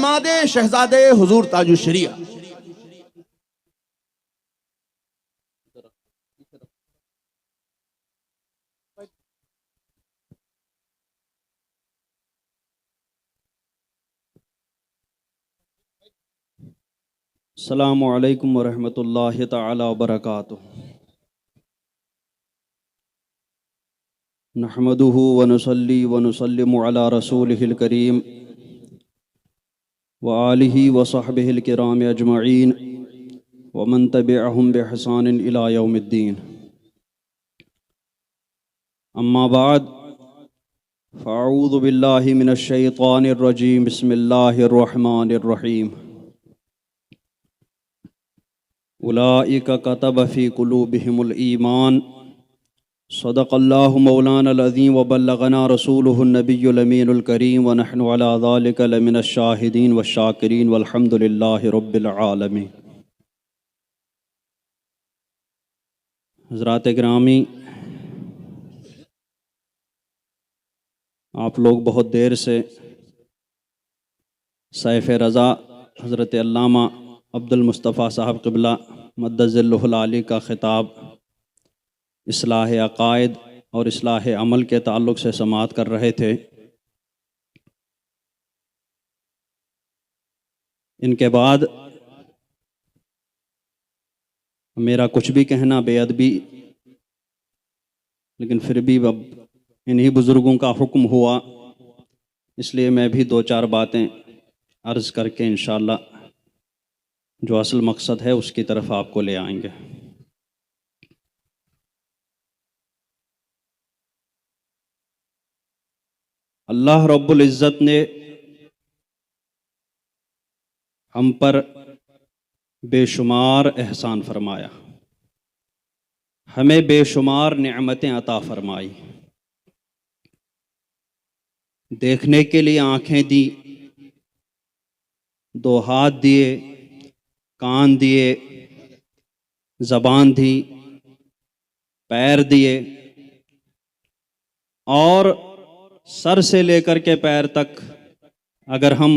داماد شہزادے حضور تاج الشریعہ۔ السلام علیکم ورحمۃ اللہ تعالی وبرکاتہ۔ نحمده ونصلی ونسلم علی رسولہ الکریم وآلہ وصحبہ الکرام اجمعین ومن تبعہم بإحسان الی یوم الدین۔ اما بعد فاعوذ باللہ من الشیطان الرجیم، بسم اللہ الرحمن الرحیم۔ اولئک کتب فی قلوبہم الایمان، صدق اللہ مولانا العظیم وبلغنا رسولہ النبی الامین الکریم ونحن علی ذلک لمن الشاہدین والشاکرین والحمد للہ رب العالمین۔ حضرات گرامی، آپ لوگ بہت دیر سے سیف رضا حضرت علامہ عبد المصطفیٰ صاحب قبلہ مدد ظلہ العالی کا خطاب اصلاح عقائد اور اصلاح عمل کے تعلق سے سماعت کر رہے تھے۔ ان کے بعد میرا کچھ بھی کہنا بے ادبی، لیکن پھر بھی اب انہی بزرگوں کا حکم ہوا، اس لیے میں بھی دو چار باتیں عرض کر کے انشاءاللہ جو اصل مقصد ہے اس کی طرف آپ کو لے آئیں گے۔ اللہ رب العزت نے ہم پر بے شمار احسان فرمایا، ہمیں بے شمار نعمتیں عطا فرمائی، دیکھنے کے لیے آنکھیں دی، دو ہاتھ دیے، کان دیے، زبان دی، پیر دیے، اور سر سے لے کر کے پیر تک اگر ہم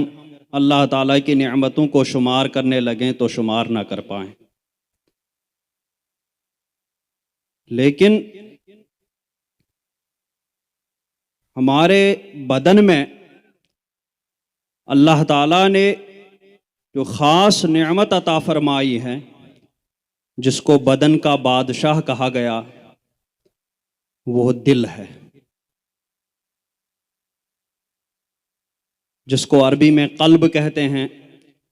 اللہ تعالیٰ کی نعمتوں کو شمار کرنے لگیں تو شمار نہ کر پائیں۔ لیکن ہمارے بدن میں اللہ تعالیٰ نے جو خاص نعمت عطا فرمائی ہے، جس کو بدن کا بادشاہ کہا گیا، وہ دل ہے، جس کو عربی میں قلب کہتے ہیں،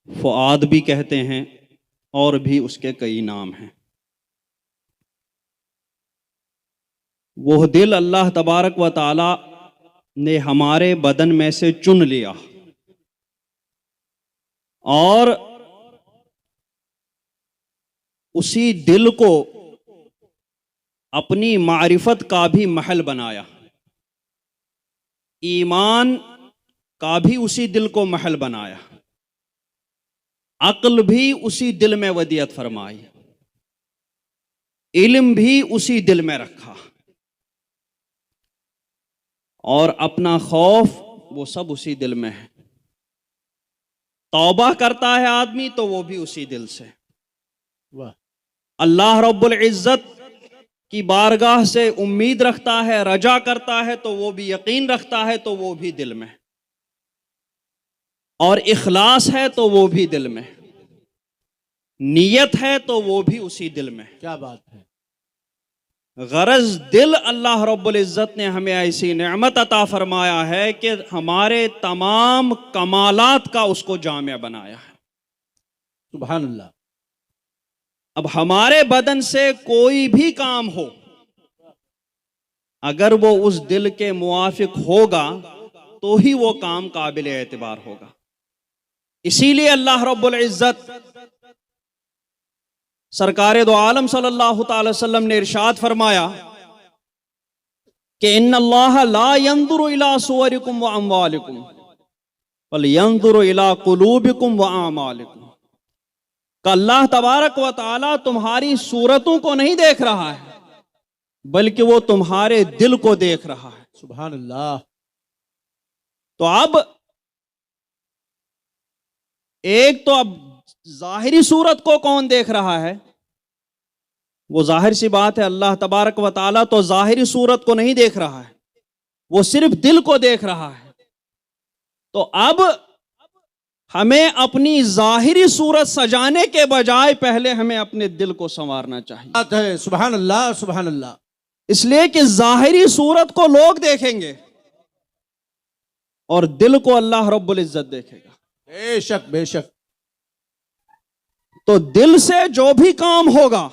فؤاد بھی کہتے ہیں، اور بھی اس کے کئی نام ہیں۔ وہ دل اللہ تبارک و تعالی نے ہمارے بدن میں سے چن لیا اور اسی دل کو اپنی معرفت کا بھی محل بنایا، ایمان کا بھی اسی دل کو محل بنایا، عقل بھی اسی دل میں ودیعت فرمائی، علم بھی اسی دل میں رکھا، اور اپنا خوف وہ سب اسی دل میں ہے۔ توبہ کرتا ہے آدمی تو وہ بھی اسی دل سے، اللہ رب العزت کی بارگاہ سے امید رکھتا ہے، رجا کرتا ہے تو وہ بھی یقین رکھتا ہے تو وہ بھی دل میں، اور اخلاص ہے تو وہ بھی دل میں، نیت ہے تو وہ بھی اسی دل میں۔ کیا بات ہے! غرض دل اللہ رب العزت نے ہمیں ایسی نعمت عطا فرمایا ہے کہ ہمارے تمام کمالات کا اس کو جامع بنایا ہے۔ سبحان اللہ۔ اب ہمارے بدن سے کوئی بھی کام ہو، اگر وہ اس دل کے موافق ہوگا تو ہی وہ کام قابل اعتبار ہوگا۔ اسی لیے اللہ رب العزت سرکار دو عالم صلی اللہ تعالی وسلم نے ارشاد فرمایا کہ ان اللہ لا ينظر الى صورکم واموالکم بل ينظر الى قلوبکم واعمالکم، کہ اللہ تبارک و تعالی تمہاری صورتوں کو نہیں دیکھ رہا ہے بلکہ وہ تمہارے دل کو دیکھ رہا ہے۔ سبحان اللہ۔ تو اب ایک تو اب ظاہری صورت کو کون دیکھ رہا ہے؟ وہ ظاہر سی بات ہے، اللہ تبارک و تعالیٰ تو ظاہری صورت کو نہیں دیکھ رہا ہے، وہ صرف دل کو دیکھ رہا ہے۔ تو اب ہمیں اپنی ظاہری صورت سجانے کے بجائے پہلے ہمیں اپنے دل کو سنوارنا چاہیے۔ بات ہے، سبحان اللہ سبحان اللہ۔ اس لیے کہ ظاہری صورت کو لوگ دیکھیں گے اور دل کو اللہ رب العزت دیکھے گا۔ بے شک بے شک۔ تو دل سے جو بھی کام ہوگا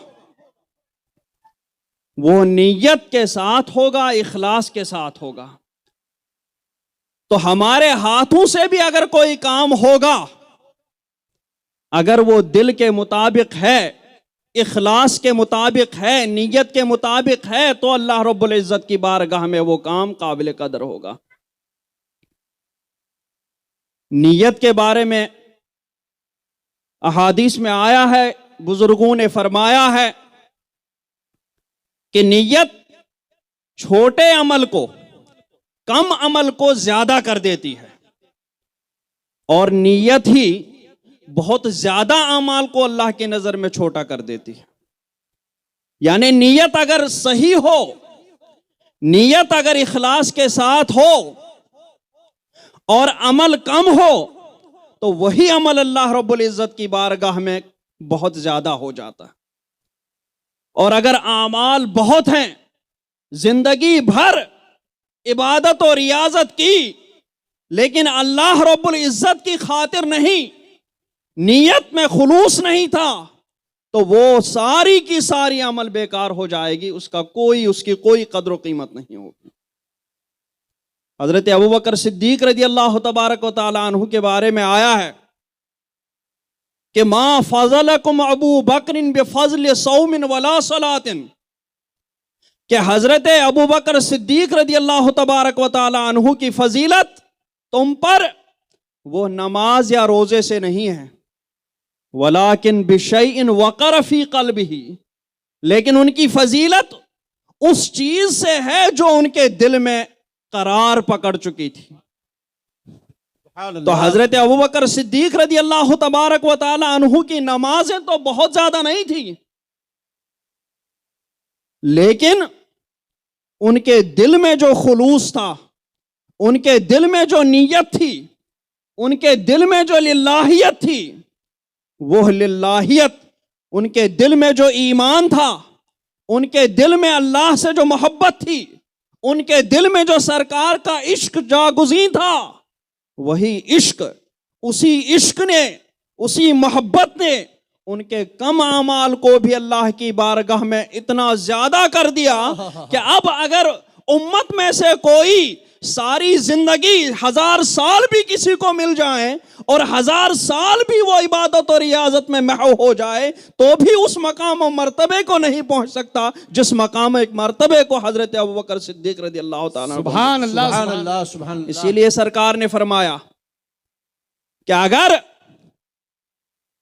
وہ نیت کے ساتھ ہوگا، اخلاص کے ساتھ ہوگا۔ تو ہمارے ہاتھوں سے بھی اگر کوئی کام ہوگا، اگر وہ دل کے مطابق ہے، اخلاص کے مطابق ہے، نیت کے مطابق ہے، تو اللہ رب العزت کی بارگاہ میں وہ کام قابل قدر ہوگا۔ نیت کے بارے میں احادیث میں آیا ہے، بزرگوں نے فرمایا ہے کہ نیت چھوٹے عمل کو، کم عمل کو زیادہ کر دیتی ہے، اور نیت ہی بہت زیادہ اعمال کو اللہ کی نظر میں چھوٹا کر دیتی ہے۔ یعنی نیت اگر صحیح ہو، نیت اگر اخلاص کے ساتھ ہو اور عمل کم ہو، تو وہی عمل اللہ رب العزت کی بارگاہ میں بہت زیادہ ہو جاتا ہے۔ اور اگر اعمال بہت ہیں، زندگی بھر عبادت و ریاضت کی، لیکن اللہ رب العزت کی خاطر نہیں، نیت میں خلوص نہیں تھا، تو وہ ساری کی ساری عمل بیکار ہو جائے گی، اس کی کوئی قدر و قیمت نہیں ہوگی۔ حضرت ابوبکر صدیق رضی اللہ تبارک و تعالی عنہ کے بارے میں آیا ہے کہ ما فضلکم ابو بکر بفضل صوم ولا صلاۃ، کہ حضرت ابوبکر صدیق رضی اللہ تبارک و تعالی عنہ کی فضیلت تم پر وہ نماز یا روزے سے نہیں ہے، ولیکن بشیء وقر فی قلبہ، لیکن ان کی فضیلت اس چیز سے ہے جو ان کے دل میں قرار پکڑ چکی تھی۔ تو حضرت ابوبکر صدیق رضی اللہ تبارک و تعالی عنہ کی نمازیں تو بہت زیادہ نہیں تھی، لیکن ان کے دل میں جو خلوص تھا، ان کے دل میں جو نیت تھی، ان کے دل میں جو للہیت تھی، وہ للہیت، ان کے دل میں جو ایمان تھا، ان کے دل میں اللہ سے جو محبت تھی، ان کے دل میں جو سرکار کا عشق جاگزین تھا، وہی عشق، اسی محبت نے ان کے کم اعمال کو بھی اللہ کی بارگاہ میں اتنا زیادہ کر دیا کہ اب اگر امت میں سے کوئی ساری زندگی 1000 سال بھی کسی کو مل جائیں اور 1000 سال بھی وہ عبادت اور ریاضت میں محو ہو جائے، تو بھی اس مقام و مرتبے کو نہیں پہنچ سکتا جس مقام ایک مرتبے کو حضرت ابوبکر صدیق رضی اللہ تعالیٰ عنہ۔ سبحان اللہ سبحان اللہ سبحان اللہ۔ اسی لیے سرکار نے فرمایا کہ اگر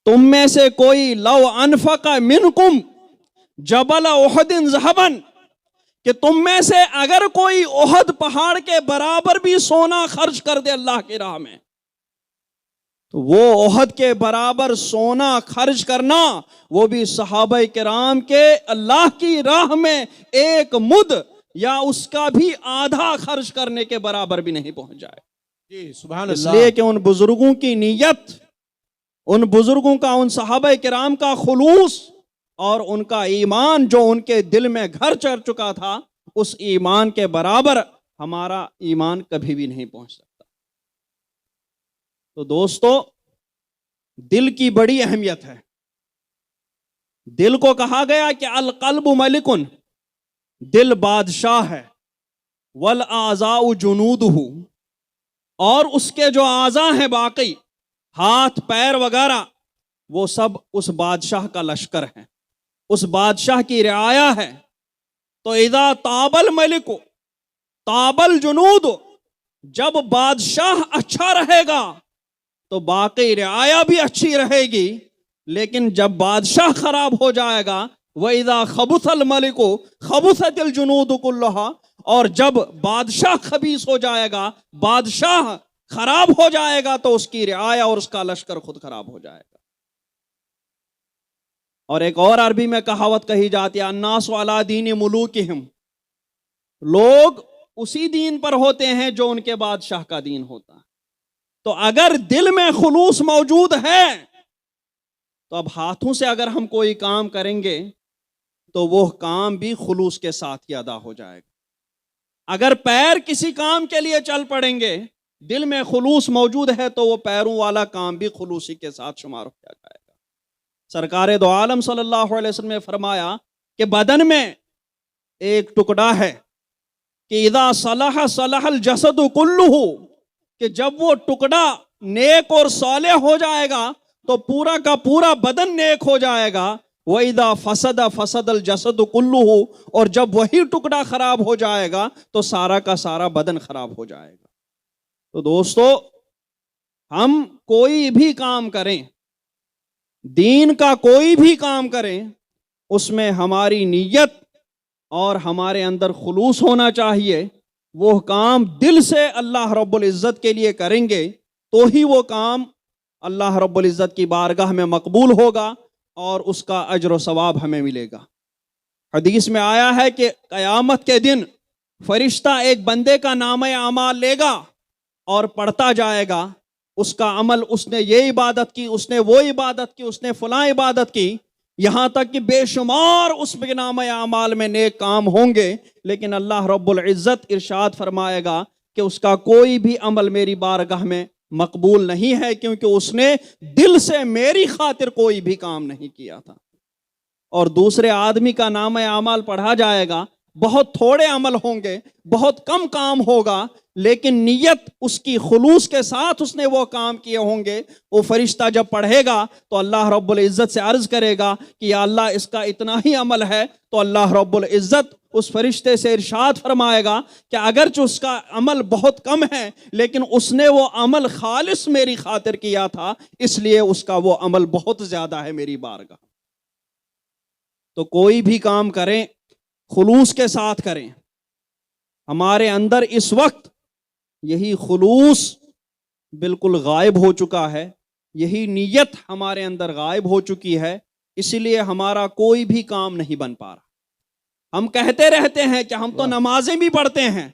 تم میں سے کوئی لو انفق منکم جبل احد ذهبا، کہ تم میں سے اگر کوئی احد پہاڑ کے برابر بھی سونا خرچ کر دے اللہ کی راہ میں، تو وہ احد کے برابر سونا خرچ کرنا، وہ بھی صحابہ کرام کے اللہ کی راہ میں ایک مد یا اس کا بھی آدھا خرچ کرنے کے برابر بھی نہیں پہنچ جائے۔ جی سبحان اس اللہ۔ لیے کہ ان بزرگوں کی نیت، ان بزرگوں کا، ان صحابہ کرام کا خلوص اور ان کا ایمان جو ان کے دل میں گھر چڑھ چکا تھا، اس ایمان کے برابر ہمارا ایمان کبھی بھی نہیں پہنچ سکتا۔ تو دوستو، دل کی بڑی اہمیت ہے۔ دل کو کہا گیا کہ القلب ملکن، دل بادشاہ ہے، والاعضاء جنودہ، اور اس کے جو اعضاء ہیں باقی، ہاتھ پیر وغیرہ، وہ سب اس بادشاہ کا لشکر ہیں، اس بادشاہ کی رعایا ہے۔ تو اذا طاب الملک طاب الجنود، جب بادشاہ اچھا رہے گا تو باقی رعایا بھی اچھی رہے گی، لیکن جب بادشاہ خراب ہو جائے گا، وَإِذَا خَبُثَ الْمَلِكُ خَبُثَتِ الْجُنُودُ كُلُّهَا، اور جب بادشاہ خبیث ہو جائے گا، بادشاہ خراب ہو جائے گا تو اس کی رعایا اور اس کا لشکر خود خراب ہو جائے گا۔ اور ایک اور عربی میں کہاوت کہی جاتی ہے، الناس علی دین ملوکہم، لوگ اسی دین پر ہوتے ہیں جو ان کے بادشاہ کا دین ہوتا ہے۔ تو اگر دل میں خلوص موجود ہے تو اب ہاتھوں سے اگر ہم کوئی کام کریں گے تو وہ کام بھی خلوص کے ساتھ ہی ادا ہو جائے گا۔ اگر پیر کسی کام کے لیے چل پڑیں گے، دل میں خلوص موجود ہے تو وہ پیروں والا کام بھی خلوصی کے ساتھ شمار ہو جائے گا۔ سرکار دو عالم صلی اللہ علیہ وسلم نے فرمایا کہ بدن میں ایک ٹکڑا ہے کہ اذا صلح صلح الجسد کلہ، کہ جب وہ ٹکڑا نیک اور صالح ہو جائے گا تو پورا کا پورا بدن نیک ہو جائے گا۔ وَإِذَا فَسَدَ فَسَدَ الْجَسَدُ كُلُّهُ، اور جب وہی ٹکڑا خراب ہو جائے گا تو سارا کا سارا بدن خراب ہو جائے گا۔ تو دوستو، ہم کوئی بھی کام کریں، دین کا کوئی بھی کام کریں، اس میں ہماری نیت اور ہمارے اندر خلوص ہونا چاہیے۔ وہ کام دل سے اللہ رب العزت کے لیے کریں گے تو ہی وہ کام اللہ رب العزت کی بارگاہ میں مقبول ہوگا اور اس کا اجر و ثواب ہمیں ملے گا۔ حدیث میں آیا ہے کہ قیامت کے دن فرشتہ ایک بندے کا نامہ اعمال لے گا اور پڑھتا جائے گا، اس کا عمل، اس نے یہ عبادت کی، اس نے وہ عبادت کی، اس نے فلاں عبادت کی، یہاں تک کہ بے شمار اس کے نامہ اعمال میں نیک کام ہوں گے، لیکن اللہ رب العزت ارشاد فرمائے گا کہ اس کا کوئی بھی عمل میری بارگاہ میں مقبول نہیں ہے، کیونکہ اس نے دل سے میری خاطر کوئی بھی کام نہیں کیا تھا۔ اور دوسرے آدمی کا نامہ اعمال پڑھا جائے گا، بہت تھوڑے عمل ہوں گے، بہت کم کام ہوگا، لیکن نیت اس کی خلوص کے ساتھ اس نے وہ کام کیے ہوں گے۔ وہ فرشتہ جب پڑھے گا تو اللہ رب العزت سے عرض کرے گا کہ یا اللہ اس کا اتنا ہی عمل ہے، تو اللہ رب العزت اس فرشتے سے ارشاد فرمائے گا کہ اگرچہ اس کا عمل بہت کم ہے لیکن اس نے وہ عمل خالص میری خاطر کیا تھا، اس لیے اس کا وہ عمل بہت زیادہ ہے میری بارگاہ۔ تو کوئی بھی کام کریں خلوص کے ساتھ کریں۔ ہمارے اندر اس وقت یہی خلوص بالکل غائب ہو چکا ہے، یہی نیت ہمارے اندر غائب ہو چکی ہے، اس لیے ہمارا کوئی بھی کام نہیں بن پا رہا۔ ہم کہتے رہتے ہیں کہ ہم تو نمازیں بھی پڑھتے ہیں،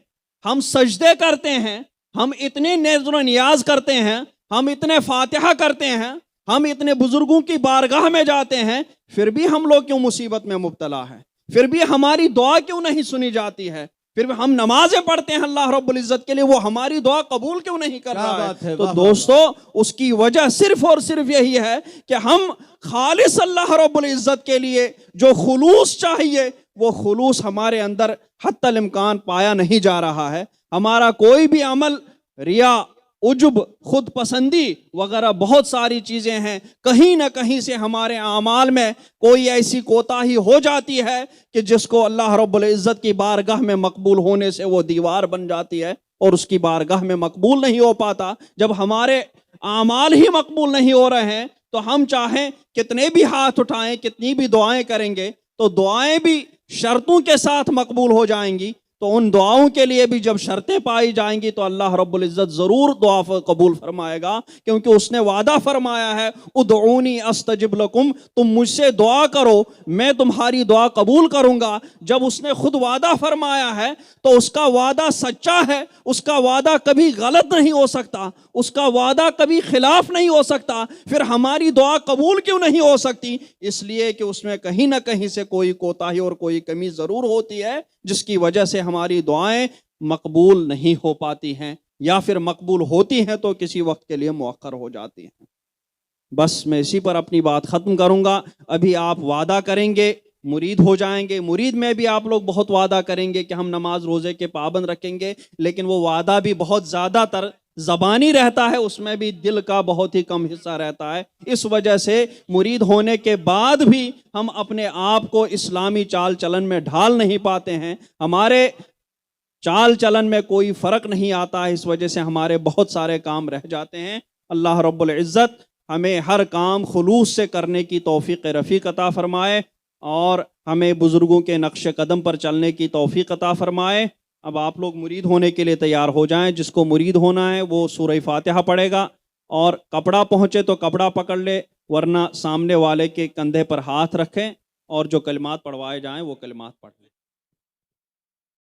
ہم سجدے کرتے ہیں، ہم اتنے نذر و نیاز کرتے ہیں، ہم اتنے فاتحہ کرتے ہیں، ہم اتنے بزرگوں کی بارگاہ میں جاتے ہیں، پھر بھی ہم لوگ کیوں مصیبت میں مبتلا ہیں؟ پھر بھی ہماری دعا کیوں نہیں سنی جاتی ہے؟ پھر بھی ہم نمازیں پڑھتے ہیں اللہ رب العزت کے لیے، وہ ہماری دعا قبول کیوں نہیں کر رہا ہے؟ تو دوستو، اس کی وجہ صرف اور صرف یہی ہے کہ ہم خالص اللہ رب العزت کے لیے جو خلوص چاہیے وہ خلوص ہمارے اندر حتی الامکان پایا نہیں جا رہا ہے۔ ہمارا کوئی بھی عمل ریا، عجب، خود پسندی وغیرہ بہت ساری چیزیں ہیں، کہیں نہ کہیں سے ہمارے اعمال میں کوئی ایسی کوتاہی ہو جاتی ہے کہ جس کو اللہ رب العزت کی بارگاہ میں مقبول ہونے سے وہ دیوار بن جاتی ہے اور اس کی بارگاہ میں مقبول نہیں ہو پاتا۔ جب ہمارے اعمال ہی مقبول نہیں ہو رہے ہیں تو ہم چاہیں کتنے بھی ہاتھ اٹھائیں، کتنی بھی دعائیں کریں گے تو دعائیں بھی شرطوں کے ساتھ مقبول ہو جائیں گی، تو ان دعاؤں کے لیے بھی جب شرطیں پائی جائیں گی تو اللہ رب العزت ضرور دعا قبول فرمائے گا، کیونکہ اس نے وعدہ فرمایا ہے ادعونی استجب لکم، تم مجھ سے دعا کرو میں تمہاری دعا قبول کروں گا۔ جب اس نے خود وعدہ فرمایا ہے تو اس کا وعدہ سچا ہے، اس کا وعدہ کبھی غلط نہیں ہو سکتا، اس کا وعدہ کبھی خلاف نہیں ہو سکتا، پھر ہماری دعا قبول کیوں نہیں ہو سکتی؟ اس لیے کہ اس میں کہیں نہ کہیں سے کوئی کوتاہی اور کوئی کمی ضرور ہوتی ہے، جس کی وجہ سے ہماری دعائیں مقبول نہیں ہو پاتی ہیں، یا پھر مقبول ہوتی ہیں تو کسی وقت کے لیے مؤخر ہو جاتی ہیں۔ بس میں اسی پر اپنی بات ختم کروں گا۔ ابھی آپ وعدہ کریں گے، مرید ہو جائیں گے، مرید میں بھی آپ لوگ بہت وعدہ کریں گے کہ ہم نماز روزے کے پابند رکھیں گے، لیکن وہ وعدہ بھی بہت زیادہ تر زبانی رہتا ہے، اس میں بھی دل کا بہت ہی کم حصہ رہتا ہے۔ اس وجہ سے مرید ہونے کے بعد بھی ہم اپنے آپ کو اسلامی چال چلن میں ڈھال نہیں پاتے ہیں، ہمارے چال چلن میں کوئی فرق نہیں آتا ہے، اس وجہ سے ہمارے بہت سارے کام رہ جاتے ہیں۔ اللہ رب العزت ہمیں ہر کام خلوص سے کرنے کی توفیق رفیق عطا فرمائے اور ہمیں بزرگوں کے نقش قدم پر چلنے کی توفیق عطا فرمائے۔ اب آپ لوگ مرید ہونے کے لیے تیار ہو جائیں، جس کو مرید ہونا ہے وہ سورہ فاتحہ پڑھے گا، اور کپڑا پہنچے تو کپڑا پکڑ لے، ورنہ سامنے والے کے کندھے پر ہاتھ رکھیں اور جو کلمات پڑھوائے جائیں وہ کلمات پڑھ لیں۔